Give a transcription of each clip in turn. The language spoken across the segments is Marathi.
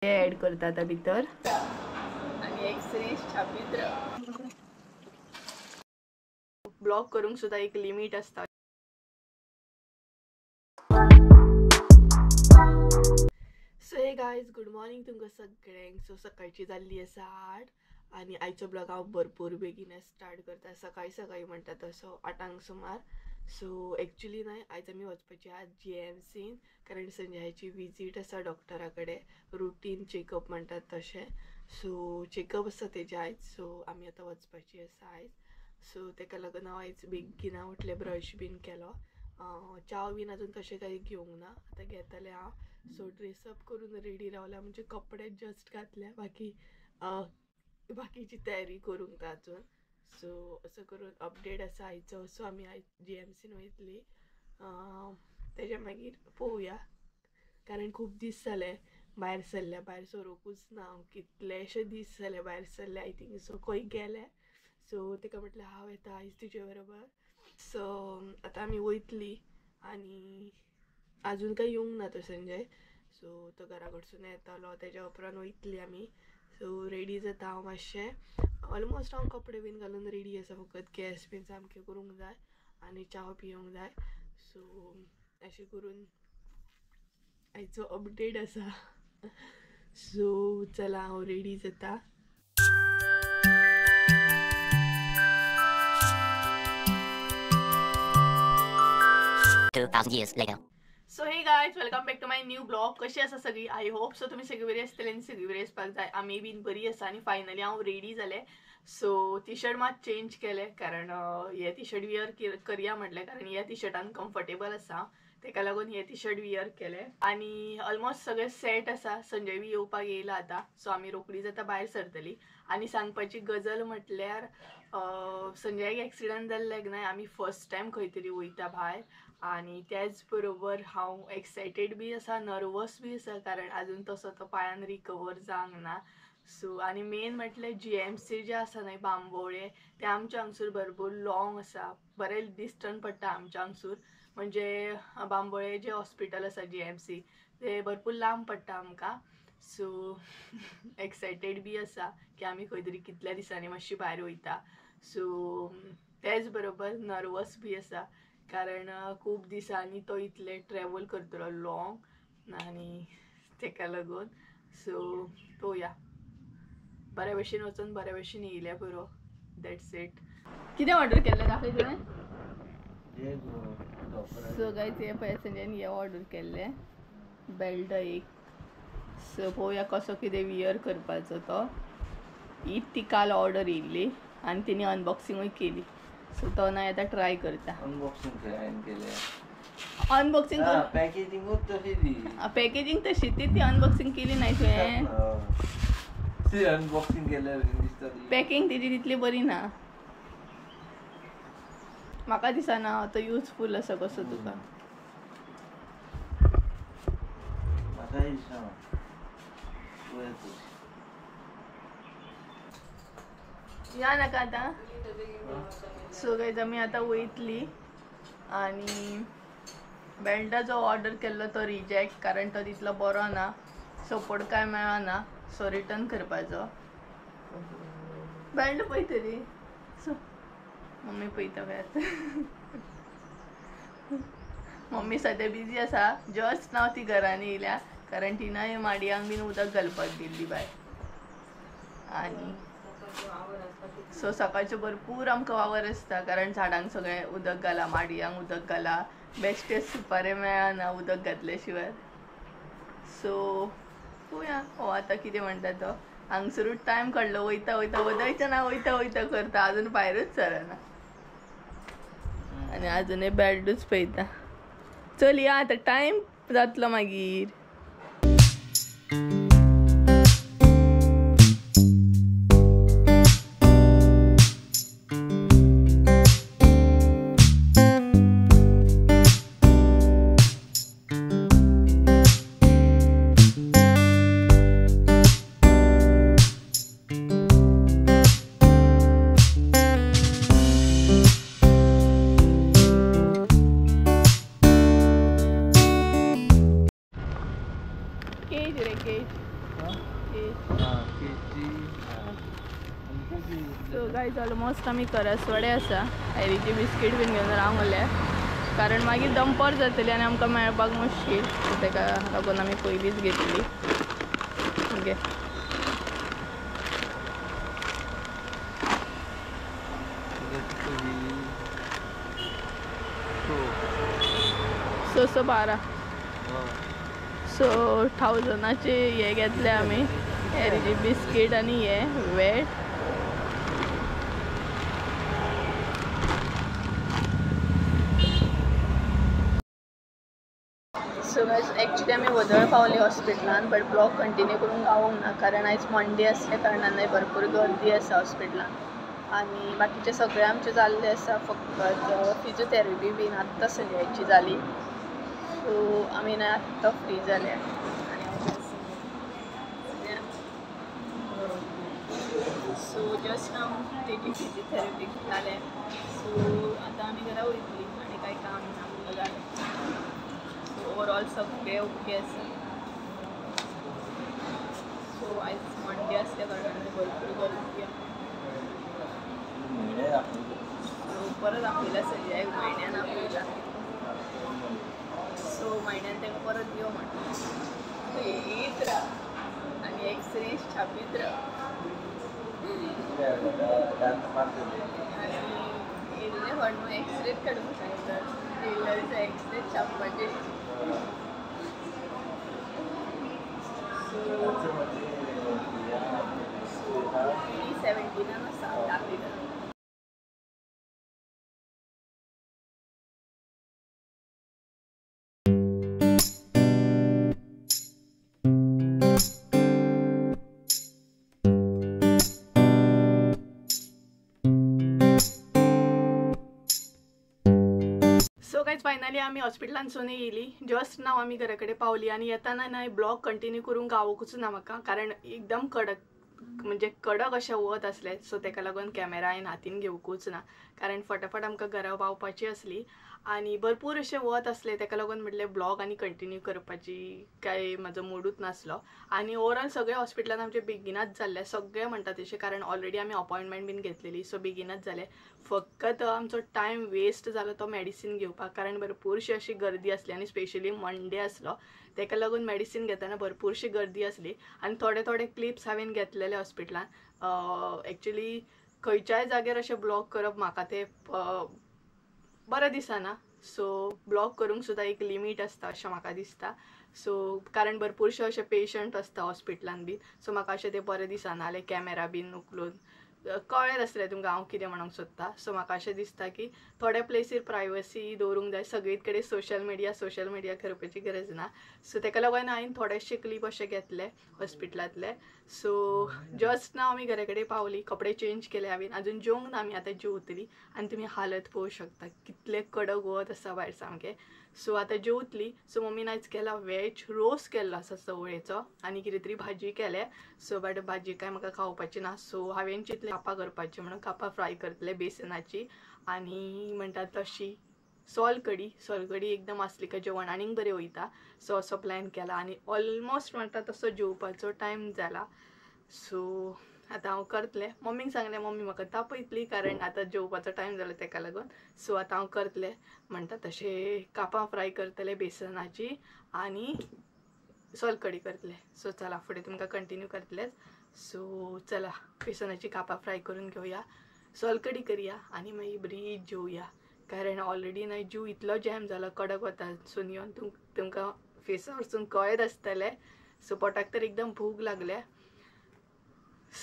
ऍड करता आता भितर आणि एक्सरेज छापित्र ब्लॉक करूंक सुद्धा एक लिमिट असता. So hey guys good morning तुमकां सगळ्यांक. सो सकाळची जाल्ली आसा 8 आणि आयचो ब्लॉग हांव भरपूर बेगीन स्टार्ट करता. सकाळी म्हणटा तसो 8 सुमार. सो एक्चुअली न्हय आयज आमी वचपाची आज GMCन, कारण संजयाची विजीट आसा डॉक्टरा कडेन, रुटीन चेकअप म्हणटात तशें. सो चेकअप आसा तेजे आयज. सो आमी आतां वचपाची आसा आयज. सो तेका लागून हांव आयज बेगीन उठले, ब्रश बीन केलो, चाव बीन अजून तशें काही घेवंक ना, आतां घेतलें हांव. सो ड्रेसअप करून रेडी रावल्या, म्हणजे कपडे जस्ट घातल्या, बाकीची तयारी करूंक था अजून. सो असं करून अपडेट आसा आयचो. सो आमी आयज GMCन वयतली, तेज्या मागीर पळोवया, कारण खूब दीस जाले भायर सरल्या, भायर सरोकूच ना. कितलेशे दीस जाले भायर सरले, आय थिंक सो खंय गेले. सो तेका म्हटलें हांव येता आयज तुजे बरोबर. सो आतां आमी वयतली आनी अजून काही येवंक ना तो संजय. सो तो घरा कडसून येतालो, तेज्या उपरांत वयतली आमी. सो रेडी जाता हांव मातशें. ऑलमोस्ट हांव कपडे बीन घालून रेडी आसा, फकत केस बीन सामके करूंक जाय आनी च्या पिवंक जाय. सो अशें करून आयचो अपडेट आसा. सो चला हांव रेडी जाता. So hey guys welcome back to my new blog. कशी आसा सगळी? आय होप सो तुमी सगळी बरी आसतली आनी सगळी बरी आसपाक जाय. आमी बीन बरी आसा आनी फायनली हांव रेडी जालें. सो टी शर्ट मात चेंज केलें, कारण हे टी शर्ट वियर करया म्हटलें, कारण ह्या टी शर्टान कम्फर्टेबल आसा, तेका लागून हे टी शर्ट वियर केलें. आनी ऑलमोस्ट सगळें सेट आसा. संजय बी येवपाक येयला आतां. सो आमी रोखडीच आतां भायर सरतली. आनी सांगपाची गजाल म्हटल्यार संजयाक एक्सिडंट जाल्ल्याक न्हय आमी फर्स्ट टायम खंय तरी वयता भायर. आणि त्याच बरोबर हांव एक्सायटेड बी आसा, नर्वस बी आसा, कारण अजून तसो तो पांयान रिकवर जावंक ना. सो आनी मेन म्हटल्यार GMC जे आसा न्हय बांबोळे, ते आमच्या हांगसूर भरपूर लॉंग आसा, बरें डिस्टंट पडटा आमच्या हांगसूर. म्हणजे बांबोळे जे हॉस्पिटल आसा GMC ते भरपूर लांब पडटा आमकां. सो एक्सायटेड बी आसा की आमी खंय तरी कितल्या दिसांनी मातशी भायर वयता. सो तेच बरोबर नर्वस बी आसा, कारण खूब दिसांनी तो इतले ट्रॅवल करतलो लॉंग, आनी तेका लागून. सो पळोवया, बऱ्या भशेन वचून बऱ्या भशेन येयल्या बरो. That's it. कितें ऑर्डर केल्लें दाखय तुवें? सो गायज हे पळय, संजयान हे ऑर्डर केल्लें बेल्ट एक. सो पळोवया कसो कितें वियर करपाचो तो. ही ती काल ऑर्डर येयल्ली आनी तेणी अनबॉक्सिंगूय केली. सो तो ना आता ट्राय करता. अनबॉक्सिंग पॅकेजिंग तशी ती अनबॉक्सिंग केली नाही तुवें. पॅकिंग तेजी तितली बरी ना, म्हाका दिसना तो युजफूल आसा कसो तुका. या नाका आतां. सो गायज आमी आतां वयतली आनी बेल्टा जो ऑर्डर केल्लो तो रिजेक्ट, कारण तो तितलो बरो ना, सपोर्ट काय मेळना. सो रिटर्न करपाचो. बेल्ट पळय तरी. सो मम्मी पळयता पळय. मम्मी सद्या बिजी आसा. जस्ट नाव ती घरान येयल्या, कारण तिनं माडयांक बीन उदक घालपाक गेल्ली भायर. आनी सो सकाळचें भरपूर आमकां वावर आसता, कारण झाडांक सगळें उदक घाला, माडयांक उदक घाला, बेश्टेच सुपारे मेळना उदक घातल्या शिवाय. सो पळोवया हो आतां कितें म्हणटा तो. हांगसरूच टायम काडलो, वयता वयता वयता ना वयता करता, अजून भायरूच सरना आनी अजुनूय बेल्टूच पळयता. चल या आतां, टायम जातलो मागीर. केज रे केज. सो गायज ऑलमोस्ट आमी करसवाडे आसा. एरीची बिस्कीट बीन घेवन रावले कारण मागीर दंपर जातली आनी आमकां मेळपाक मुश्कील. सो ताका लागून आमी पयलींच घेतली. ओके सो 12 सो 1000चे हे घेतले आमी एरीची बिस्कीट आनी हे वेट. सो गायज एक्चुअली आमी वदळ पावली हॉस्पिटलान बट ब्लॉग कंटिन्यू करून गावूंक ना कारण आयज मंडे आसल्या कारणान भरपूर गर्दी आसा हॉस्पिटलान आनी बाकीचे सगळे आमचे जाल्ले आसा. फक्त फिजिओथेरपी बीन आत्तां संजयची जाली. सो आमी ना आत्तां फ्री जाले सो जस्ट नाव तेजी फिजिओथेरपी जालें. सो आतां आमी घरा वयतली आनी कांय काम ना आमकां जालें. ओवरऑल सगळे ओके आसा. सो आयज मंडे आसल्या कारणान भरपूर गर्दी आसा. सो परत आपयला संजय म्हयन्यान आपयला. सो म्हयन्यान ताका परत यो म्हणटा येत राव आनी एक्सरे छापीत राव आनी येयल्ले व्हड एक्सरेच काडूंक सांगतात. येयल्ल्या दिसा एक्सरे छापपाचे. सो 17 आसा दाखयता. सो गायज फायनली आमी हॉस्पिटलांतसून येयली. जस्ट नाव आमी घरा कडेन पावली आनी येताना ना ब्लॉग कंटिन्यू करूंक गावोकूच ना म्हाका कारण एकदम कडक अशें वत आसलें. सो ताका लागून कॅमेरा हांवें हातीन घेवकूच ना कारण फटाफट आमकां घरा पावपाची आसली आनी भरपूर अशें वत आसलें. ताका लागून म्हटलें ब्लॉग आनी कंटिन्यू करपाची काय म्हाजो मूडूच नासलो. आनी ओवरऑल सगळे हॉस्पिटलान आमचे बेगिनाच जाल्ले सगळे म्हणटा तशें कारण ऑलरेडी आमी अपॉयंटमेंट बीन घेतलेली. सो बेगिनाच जालें. फकत आमचो टायम वेस्ट जालो तो मेडिसीन घेवपाक कारण भरपूरशी अशी गर्दी आसली आनी स्पेशली मंडे आसलो ताका लागून मेडिसीन घेतना भरपूरशी गर्दी आसली. आनी थोडे क्लिप्स हांवें घेतलेले हॉस्पिटलान. एक्चुली खंयच्याय जाग्यार अशें ब्लॉग करप म्हाका तें बरें दिसना. सो ब्लॉग करूंक सुद्दां एक लिमीट आसता अशें म्हाका दिसता. सो कारण भरपूरशे अशे पेशंट आसता हॉस्पिटलान बीन. सो म्हाका अशें तें बरें दिसनालें कॅमेरा बीन उखलून कळ्ळें आसलें तुमकां हांव कितें म्हणूंक सोदतां. सो म्हाका अशें दिसता की थोड्या प्लेसीर प्रायवसी दवरूंक जाय. सगळीत कडेन सोशल मिडिया करपाची गरज ना. सो ताका लागून हांवें थोडेशे क्लिप अशे घेतले हॉस्पिटलांतले. सो जस्ट नाव आमी घरा कडेन पावली. कपडे चेंज केले हांवें. अजून जेवंक ना आमी आतां जेवतली आनी तुमी हालत पळोवंक शकता कितले कडक वत आसा भायर सामकें. सो आतां जेवतली. सो मम्मीन आयज केला वेज रोस केल्लो आसा चवळेचो आनी कितें तरी भाजी केल्या. सो बट भाजी काय म्हाका खावपाची ना. सो हांवें चिंतलें कापां करपाची म्हणून कापां फ्राय करतले बेसनाची आनी म्हणटात तशी सोलकडी एकदम आसली काय जेवण आनीक बरें वयता. सो असो प्लॅन केला आनी ऑलमोस्ट म्हणटा तसो जेवपाचो टायम जाला. सो आतां हांव करतलें. मम्मीक सांगलें मम्मी म्हाका तापयतली कारण आतां जेवपाचो टायम जालो ताका लागून. सो आतां हांव करतलें म्हणटा तशें कापां फ्राय करतले बेसनाची आनी सोलकडी करतले. सो चला फुडें तुमकां कंटिन्यू करतलेच. सो चला बेसनाची कापां फ्राय करून घेवया सोलकडी करया आनी मागीर बरी जेवया कारण ऑलरेडी ना जीव इतलो जॅम जाला कडक वता. सून येवन तुमकां फेसा वरसून कळत आसतलें. सो पोटाक तर एकदम भूक लागल्या.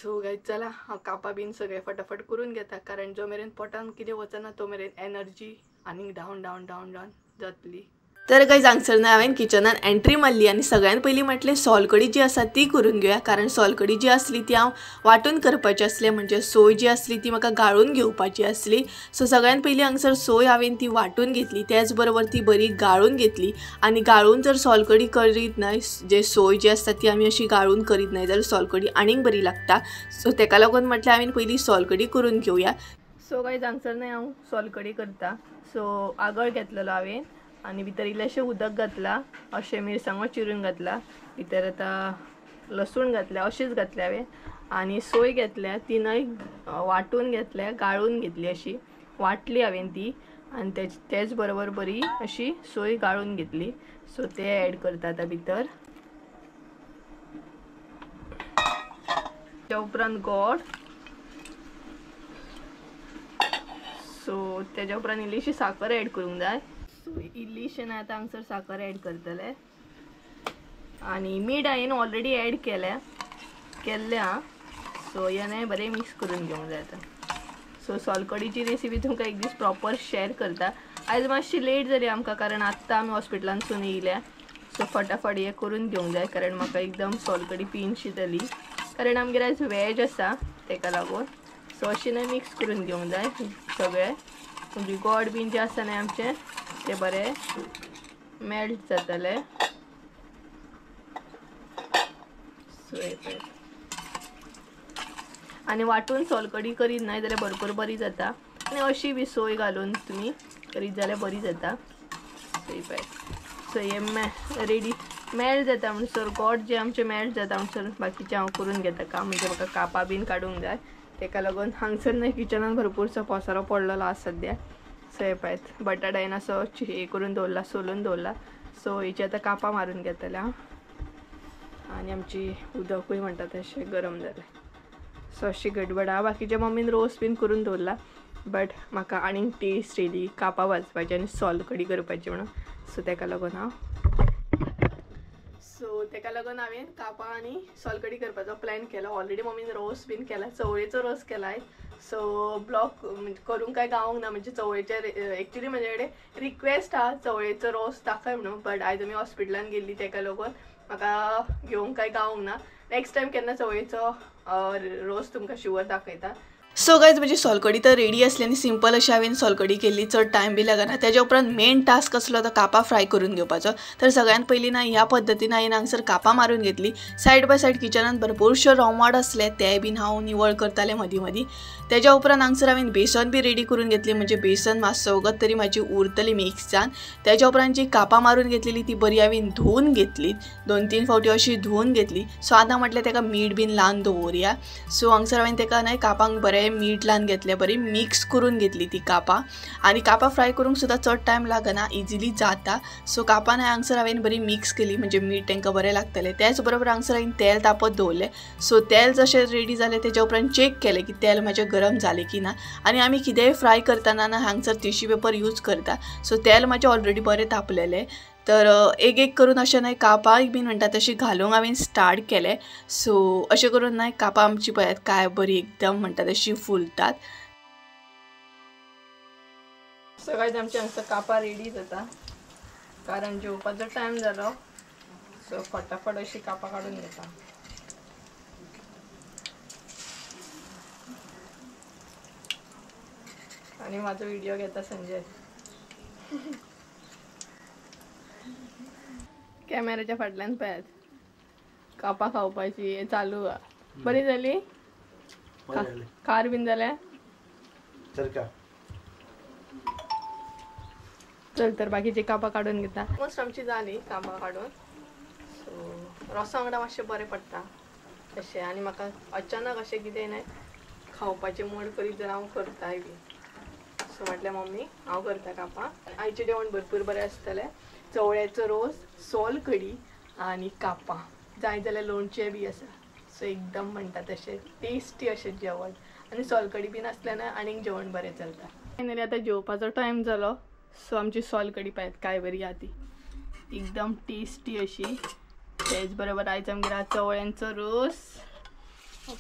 सो गायज चला हांव कापां बीन सगळे फटाफट करून घेता कारण जो मेरेन पोटान कितें वचना तो मेरेन एनर्जी आनीक डावन जातली. तर गायज हांगसर ना हांवें किचनान एंट्री मारली आनी सगळ्यान पयलीं म्हटलें सोलकडी जी आसा ती करून घेवया कारण सोलकडी जी आसली ती हांव वांटून करपाची आसली म्हणजे सोय जी आसली ती म्हाका गाळून घेवपाची आसली. सो सगळ्यान पयलीं हांगसर सोय हांवें ती वांटून घेतली त्याच बरोबर ती बरी गाळून घेतली आनी गाळून जर सोलकडी करीत न्हय जे सोय जी आसता ती आमी अशी गाळून करीत न्हय जाल्यार सोलकडी आनीक बरी लागता. सो ताका लागून म्हटलें हांवें पयलीं सोलकडी करून घेवया. सो गायज हांगसर न्हय हांव सोलकडी करता. सो आगळ घेतलेलो हांवें आनी भितर इल्लेशें उदक घातला अशें मिरसांगो चिरून घातला भितर आतां लसूण घातल्या अशीच घातल्या हांवें आणि सोय घेतल्या ती न्हय वाटून घेतल्या गाळून घेतली अशी वाटली हांवें ती आणि तेच बरोबर बरी अशी सोय गाळून घेतली. सो ते ॲड करता आता भितर. त्या उपरांत गोड. सो त्याच्या उपरांत इल्लीशी साखर ॲड करूंक जाय. सो इल्लीशी ना आता हांगसर साखर ॲड करतले आणि मीठ हांवें ऑलरेडी ॲड केल्ले हा. सो याने बरें मिक्स करून घेवंक जाय आता. सो सोलकढीची रेसिपी तुमकां एक दीस प्रॉपर शेअर करता. आयज मातशी लेट जाली आमकां कारण आत्तां आमी हॉस्पिटलांतसून येयल्या. सो फटाफट हे करून घेवंक जाय कारण म्हाका एकदम सोलकढी पिनशी जाली कारण आमगेर आयज वेज आसा तेका लागून. सो अशें न्हय मिक्स करून घेवंक जाय सगळें म्हणजे गोड बीन जें आसा न्हय आमचें तें बरें मेल्ट जातलें. सो हे आणि वाटून सोलकढी करीत नाही जाल्यार भरपूर बरी जाता आणि अशी बी सोय घालून तुम्ही करीत जाल्यार बरी जाता. सो हे रेडी मेल्ट जाता म्हणसर गोड जे आमचे मेल्ट जाता म्हणसर बाकीचे हांव करून घेता काम म्हणजे म्हाका कापां बीन काडूंक जाय तेका लागून हांगसर न्हय किचनान भरपूरसो पसारो पडलेलो आसा सद्या. सो हे पळयत बटाट हांवें असो हे करून दवरला सोलून दवरला. सो हेची आतां कापां मारून घेतले हांव आणि आमची उदकूय म्हणटा तशें गरम जालें. सो अशी गडबड आहा. बाकीच्या मम्मीन रोस बीन करून दवरला बट म्हाका आनीक टेस्ट येयली कापां भाजपाची आनी सोलकढी करपाची म्हणून. सो तेका लागून हांवें कापां आनी सोलकढी करपाचो प्लॅन केला. ऑलरेडी मम्मीन रोस बीन केला चवळेचो रोस केलाय. सो ब्लॉग करूंक काय गावूंक ना म्हणजे चवळेचे एक्चुली म्हजे कडेन रिक्वेस्ट आहा चवळेचो रोस दाखय म्हणून बट आयज आमी हॉस्पिटलान गेल्ली तेका लागून म्हाका घेवंक काय गावूंक ना. नेक्स्ट टायम केन्ना चवळेचो रोस तुमकां शुवर दाखयता. सो गायज म्हणजे सोलकढी तर रेडी असली आणि सिंपल अशी हांवें सोलकढी केल्ली चड टायम बी लागना. तेज्या उपरांत मेन टास्क असलो तो कापां फ्राय करून घेवपाचो. तर सगळ्यात पयलीं ना ह्या पद्दतीन हांवें हांगसर कापां मारून घेतली. सायड बाय सायड किचनात भरपूरशे रोमाड असले ते बीन हांव निवळ करतालें मदीं मदीं. तेज्या उपरांत हांगसर हांवें बेसन बी रेडी करून घेतली म्हणजे बेसन मातसो वगत तरी म्हाजी उरतली मिक्स जावन. तेज्या उपरांत जी कापां मारून घेतलेली ती बरी हांवें धुवून घेतली 2-3 फावटी अशी धुवून घेतली. सो आतां म्हटलें तेका मीठ बीन लावन दवरया. सो हांगसर हांवें तेका न्हय कापांक बरें मीठ लावन घेतलें बरी मिक्स करून घेतली ती कापां आनी कापां फ्राय करूंक सुद्दां चड टायम लागना इजिली जाता. सो कापां हांगसर हांवें बरी मिक्स केली म्हणजे मीठ तांकां बरें लागतलें. त्याच बरोबर हांगसर हांवें तेल तापत दवरलें. सो तेल जशें रेडी जालें तेज्या उपरांत चेक केलें की तेल म्हजें गरम जालें की ना आनी आमी कितेंय फ्राय करतना ना हांगसर टिश्यू पेपर यूज करता. सो तेल म्हजें ऑलरेडी बरें तापलेलें. तर एक एक करून अशें न्हय कापां बीन म्हणटा तशी घालूंक हांवें स्टार्ट केलें. सो अशें करून न्हय कापां आमची पळयात काय बरी एकदम म्हणटा तशी फुलतात. सगळ्यात आमची हांगसर कापां रेडी जाता कारण जेवपाचो टायम जालो. सो फटाफट अशी कापां काडून घेता. आणि माझा व्हिडिओ घेता संजय. कॅमेराच्या फाटल्यान पळयात कापां खावपाची हे चालू हा. बरी जाली खार बीन जाल्या चल तर बाकीची कापां काडून घेता. मोस्ट आमची जाली कापां काडून. सो रोसा वांगडा मातशें बरें पडटा तशें आनी म्हाका अचानक अशें कितें न्हय खावपाचें मूड करीत जाल्यार हांव करताय बी. सो म्हटल्यार मम्मी हांव करता कापां. आयचें जेवण भरपूर बरें आसतलें. चवळ्याचो रोस सोलकढी आनी कापां जाय जाल्यार लोणचें बी आसा. सो एकदम म्हणटा तशें टेस्टी अशें जेवण आनी सोलकढी बीन आसल्यार आनीक जेवण बरें चलता. फायनली आतां जेवपाचो टायम जालो. सो आमची सोलकढी पळयात काय बरी आहा ती एकदम टेस्टी अशी. तेच बरोबर आयज आमगेर चवळ्यांचो रोस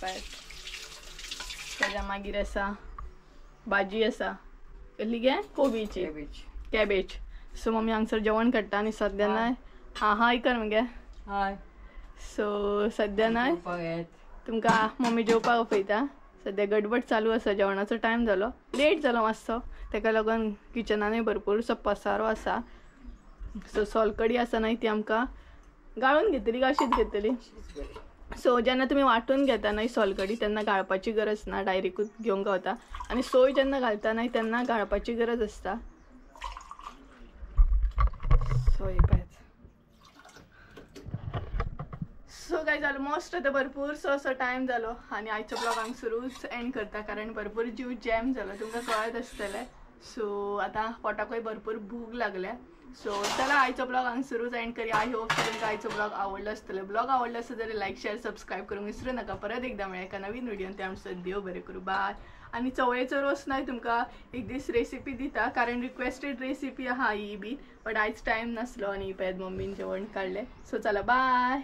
पळयात. तेज्या मागीर आसा भाजी आसा कसली गे कोबीची कॅबेज. सो मम्मी हांगसर जेवण काडटा आनी सद्या न्हय हाय कर मगे हाय. सो सद्या न्हय तुमकां मम्मी जेवपाक आपयता. सद्या गडबड चालू आसा जेवणाचो टायम जालो लेट जालो मातसो तेका लागून किचनानूय भरपूरसो पसारो आसा. सो सोलकढी आसा न्हय ती आमकां गाळून घेतली काय अशीच घेतली. सो जेन्ना तुमी वाटून घेता न्हय सोलकढी तेन्ना गाळपाची गरज ना डायरेक्टूच घेवंक गावता आनी सोय जेन्ना घालता न्हय तेन्ना गाळपाची गरज आसता. सो हे पळयात सो गायज ऑलमोस्ट आता भरपूर असो टायम जालो आनी आयचो ब्लॉग हांगा सुरूच एंड करता कारण भरपूर जीव जॅम जालो तुमकां कळत आसतलें. सो आतां पोटाकूय भरपूर भूक लागल्या. सो चला आयचो ब्लॉग हांगा सुरूच एंड करी. आय होप तुमकां आयचो ब्लॉग आवडलो आसतलो. ब्लॉग आवडलो आसत जाल्यार लायक शेअर सबस्क्राईब करूंक विसरू नाका. परत एकदा मेळ्या एका नवीन व्हिडिओन. ते आमचं देव बरें करूं. बाय. आनी चवळेचो रोस न्हय तुमकां एक दीस रेसिपी दिता कारण रिक्वेस्टेड रेसिपी आहा ही बी बट आयज टायम नासलो आनी पेद मम्मीन जेवण काडलें. सो चला बाय.